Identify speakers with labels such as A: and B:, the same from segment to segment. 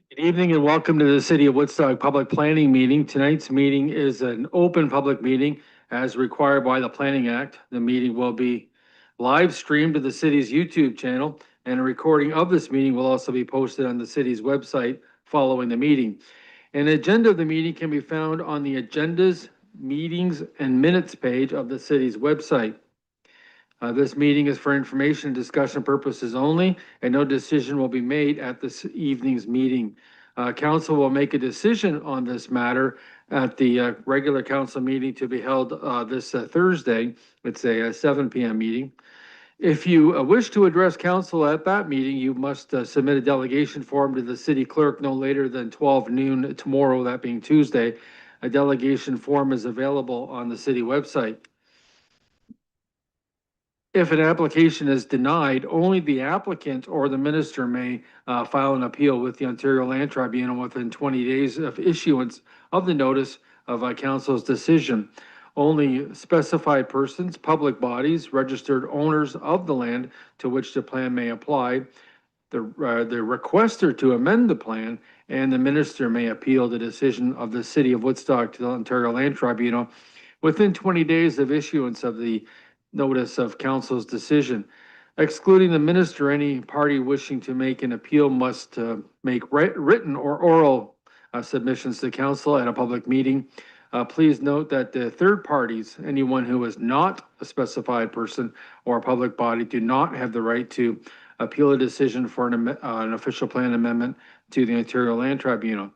A: Good evening and welcome to the City of Woodstock Public Planning Meeting. Tonight's meeting is an open public meeting as required by the Planning Act. The meeting will be live streamed to the city's YouTube channel, and a recording of this meeting will also be posted on the city's website following the meeting. An agenda of the meeting can be found on the Agendas, Meetings, and Minutes page of the city's website. This meeting is for information and discussion purposes only, and no decision will be made at this evening's meeting. Council will make a decision on this matter at the regular council meeting to be held this Thursday. It's a 7 p.m. meeting. If you wish to address council at that meeting, you must submit a delegation form to the city clerk no later than 12 noon tomorrow, that being Tuesday. A delegation form is available on the city website. If an application is denied, only the applicant or the minister may file an appeal with the Ontario Land Tribunal within 20 days of issuance of the notice of a council's decision. Only specified persons, public bodies, registered owners of the land to which the plan may apply, the requester to amend the plan, and the minister may appeal the decision of the City of Woodstock to the Ontario Land Tribunal within 20 days of issuance of the notice of council's decision. Excluding the minister, any party wishing to make an appeal must make written or oral submissions to council at a public meeting. Please note that the third parties, anyone who is not a specified person or a public body, do not have the right to appeal a decision for an official plan amendment to the Ontario Land Tribunal.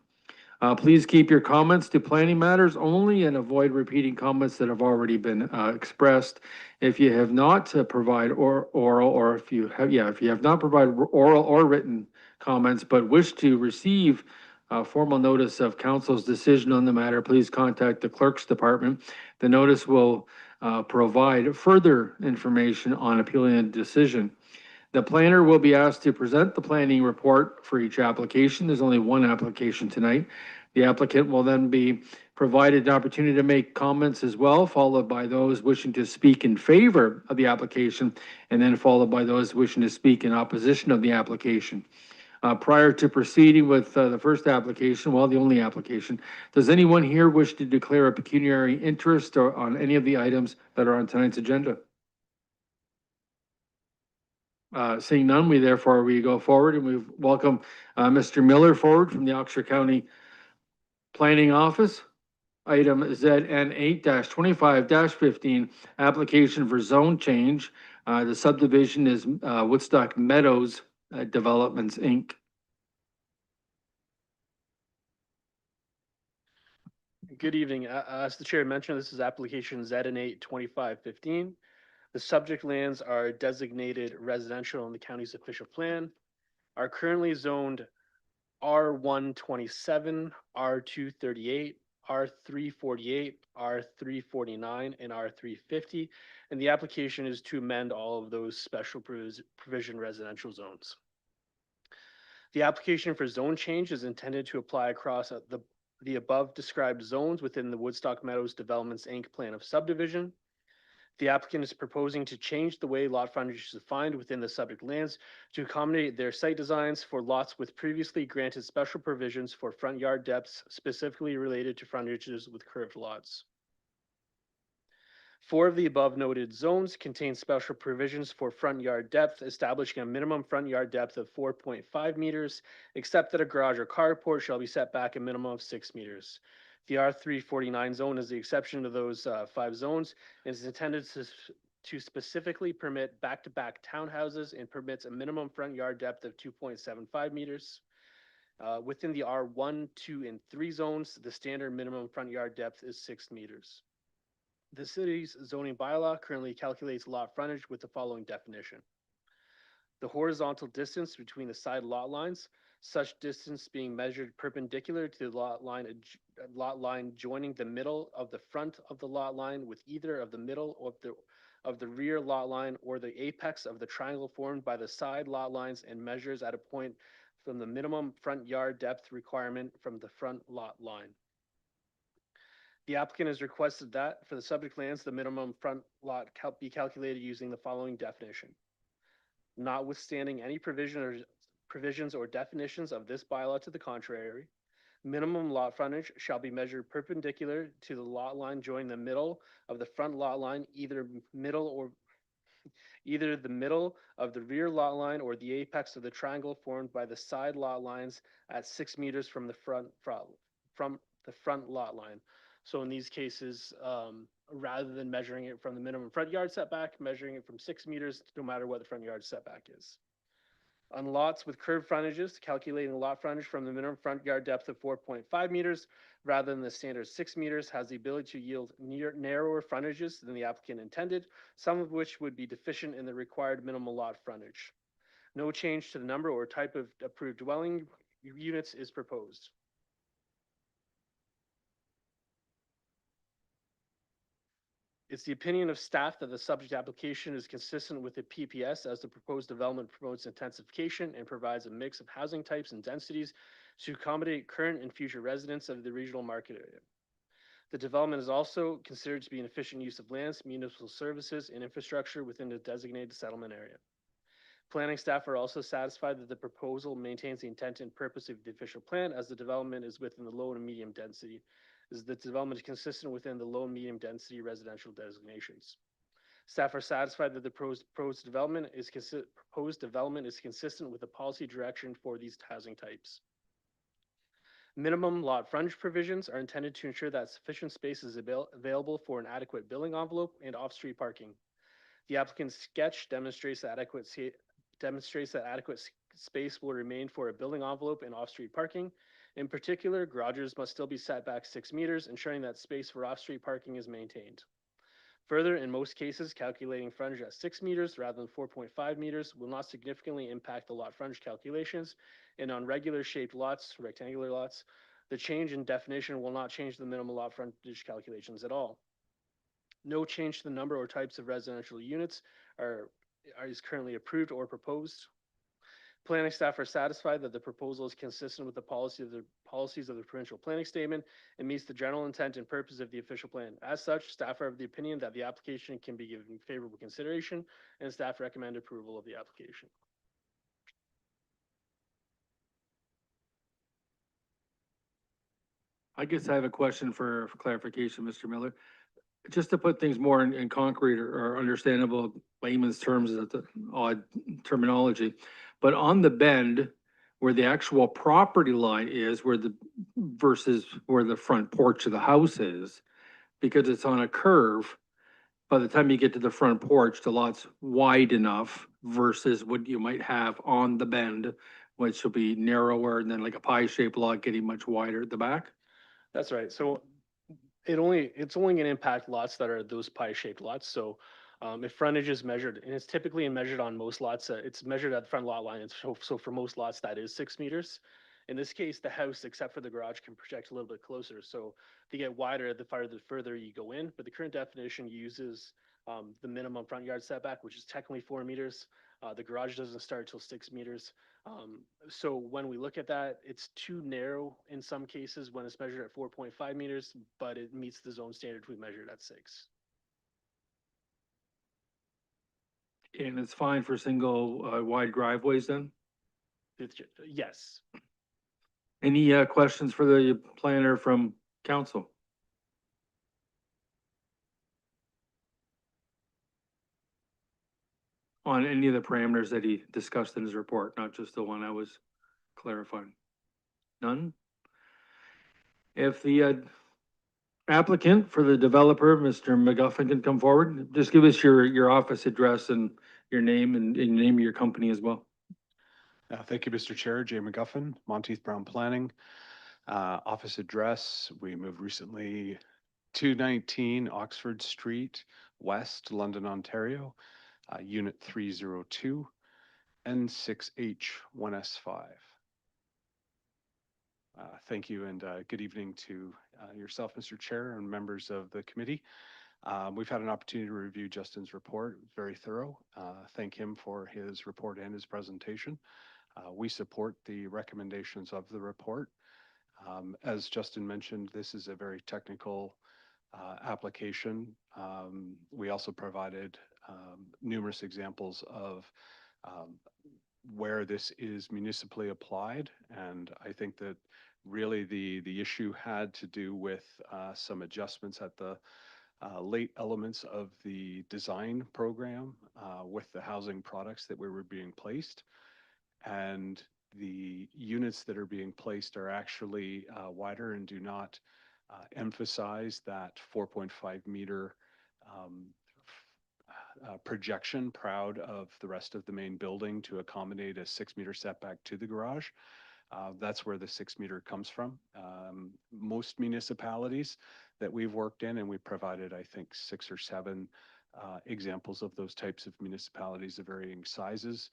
A: Please keep your comments to planning matters only and avoid repeating comments that have already been expressed. If you have not provided oral, or if you have not provided oral or written comments, but wish to receive formal notice of council's decision on the matter, please contact the clerk's department. The notice will provide further information on appealing a decision. The planner will be asked to present the planning report for each application. There's only one application tonight. The applicant will then be provided an opportunity to make comments as well, followed by those wishing to speak in favor of the application, and then followed by those wishing to speak in opposition of the application. Prior to proceeding with the first application, well, the only application, does anyone here wish to declare a pecuniary interest on any of the items that are on tonight's agenda? Seeing none, we go forward and we welcome Mr. Miller forward from the Oxford County Planning Office. Item ZN 8-25-15, application for zone change. The subdivision is Woodstock Meadows Developments, Inc.
B: Good evening. As the chair mentioned, this is application ZN 8-25-15. The subject lands are designated residential in the county's official plan, are currently zoned R127, R238, R348, R349, and R350, and the application is to amend all of those special provision residential zones. The application for zone change is intended to apply across the above described zones within the Woodstock Meadows Developments, Inc. plan of subdivision. The applicant is proposing to change the way lot frontage is defined within the subject lands to accommodate their site designs for lots with previously granted special provisions for front yard depths, specifically related to frontages with curved lots. 4 of the above noted zones contain special provisions for front yard depth, establishing a minimum front yard depth of 4.5 meters, except that a garage or carport shall be set back a minimum of 6 meters. The R349 zone is the exception to those 5 zones and is intended to specifically permit back-to-back townhouses and permits a minimum front yard depth of 2.75 meters. Within the R1, 2, and 3 zones, the standard minimum front yard depth is 6 meters. The city's zoning bylaw currently calculates lot frontage with the following definition. The horizontal distance between the side lot lines, such distance being measured perpendicular to the lot line joining the middle of the front of the lot line with either of the middle of the rear lot line or the apex of the triangle formed by the side lot lines, and measures at a point from the minimum front yard depth requirement from the front lot line. The applicant has requested that for the subject lands, the minimum front lot be calculated using the following definition. Notwithstanding any provision provisions or definitions of this bylaw to the contrary, minimum lot frontage shall be measured perpendicular to the lot line joining the middle of the front lot line, either the middle of the rear lot line or the apex of the triangle formed by the side lot lines at 6 meters from the front lot line. So in these cases, rather than measuring it from the minimum front yard setback, measuring it from 6 meters, no matter what the front yard setback is. On lots with curved frontages, calculating lot frontage from the minimum front yard depth of 4.5 meters rather than the standard 6 meters has the ability to yield narrower frontages than the applicant intended, some of which would be deficient in the required minimal lot frontage. No change to the number or type of approved dwelling units is proposed. It's the opinion of staff that the subject application is consistent with the PPS as the proposed development promotes intensification and provides a mix of housing types and densities to accommodate current and future residents of the regional market area. The development is also considered to be an efficient use of lands, municipal services, and infrastructure within the designated settlement area. Planning staff are also satisfied that the proposal maintains the intent and purpose of the official plan as the development is within the low and medium density, as the development is consistent within the low and medium density residential designations. Staff are satisfied that the proposed development is consistent with the policy direction for these housing types. Minimum lot frontage provisions are intended to ensure that sufficient space is available for an adequate building envelope and off-street parking. The applicant's sketch demonstrates that adequate space will remain for a building envelope and off-street parking. In particular, garages must still be set back 6 meters, ensuring that space for off-street parking is maintained. Further, in most cases, calculating frontage at 6 meters rather than 4.5 meters will not significantly impact the lot frontage calculations, and on regular shaped lots, rectangular lots, the change in definition will not change the minimum lot frontage calculations at all. No change to the number or types of residential units is currently approved or proposed. Planning staff are satisfied that the proposal is consistent with the policies of the provincial planning statement and meets the general intent and purpose of the official plan. As such, staff are of the opinion that the application can be given favorable consideration, and staff recommend approval of the application.
A: I guess I have a question for clarification, Mr. Miller. Just to put things more in concrete or understandable layman's terms, is the odd terminology. But on the bend where the actual property line is, versus where the front porch of the house is, because it's on a curve, by the time you get to the front porch, the lot's wide enough versus what you might have on the bend, which will be narrower and then like a pie-shaped lot getting much wider at the back.
B: That's right. So it's only going to impact lots that are those pie-shaped lots. So if frontage is measured, and it's typically measured on most lots, it's measured at the front lot line. So for most lots, that is 6 meters. In this case, the house, except for the garage, can project a little bit closer. So to get wider, the further you go in. But the current definition uses the minimum front yard setback, which is technically 4 meters. The garage doesn't start till 6 meters. So when we look at that, it's too narrow in some cases when it's measured at 4.5 meters, but it meets the zone standard we measured at 6.
A: And it's fine for single wide driveways then?
B: Yes.
A: Any questions for the planner from council? On any of the parameters that he discussed in his report, not just the one I was clarifying? None? If the applicant for the developer, Mr. McGuffin, can come forward, just give us your office address and your name and name of your company as well.
C: Thank you, Mr. Chair. Jay McGuffin, Monteith Brown Planning. Office address, we moved recently 219 Oxford Street, West, London, Ontario, Unit 302, N6H1S5. Thank you and good evening to yourself, Mr. Chair, and members of the committee. We've had an opportunity to review Justin's report, very thorough. Thank him for his report and his presentation. We support the recommendations of the report. As Justin mentioned, this is a very technical application. We also provided numerous examples of where this is municipally applied. And I think that really the issue had to do with some adjustments at the late elements of the design program with the housing products that were being placed. And the units that are being placed are actually wider and do not emphasize that 4.5 meter um, projection proud of the rest of the main building to accommodate a 6 meter setback to the garage. That's where the 6 meter comes from. Most municipalities that we've worked in, and we provided, I think, 6 or 7 examples of those types of municipalities of varying sizes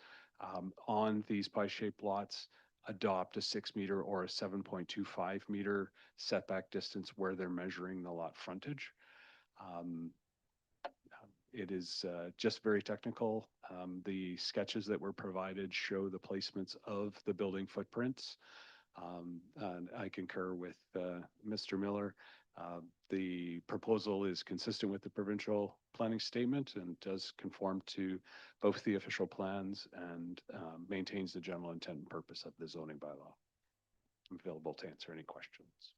C: on these pie-shaped lots, adopt a 6 meter or a 7.25 meter setback distance where they're measuring the lot frontage. Um, it is just very technical. The sketches that were provided show the placements of the building footprints. And I concur with Mr. Miller. The proposal is consistent with the provincial planning statement and does conform to both the official plans and maintains the general intent and purpose of the zoning bylaw. I'm available to answer any questions.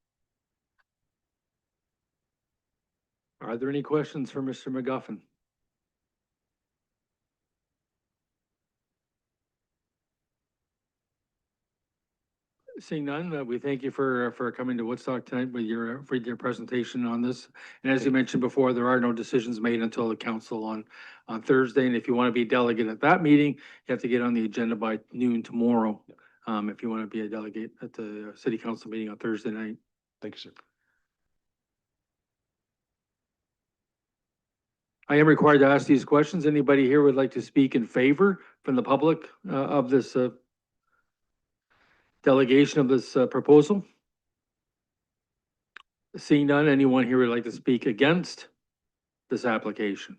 A: Are there any questions for Mr. McGuffin? Seeing none, we thank you for coming to Woodstock tonight with your presentation on this. And as you mentioned before, there are no decisions made until the council on Thursday. And if you want to be a delegate at that meeting, you have to get on the agenda by noon tomorrow. If you want to be a delegate at the city council meeting on Thursday night.
C: Thank you, sir.
A: I am required to ask these questions. Anybody here would like to speak in favor from the public of this delegation of this proposal? Seeing none, anyone here would like to speak against this application?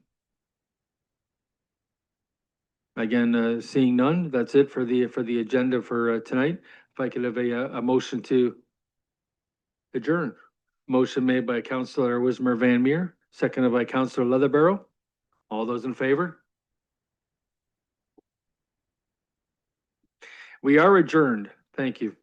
A: Again, seeing none, that's it for the agenda for tonight. If I could have a motion to adjourn. Motion made by Councillor Wismer Van Meer, seconded by Councillor Leatherbarrow. All those in favor? We are adjourned. Thank you.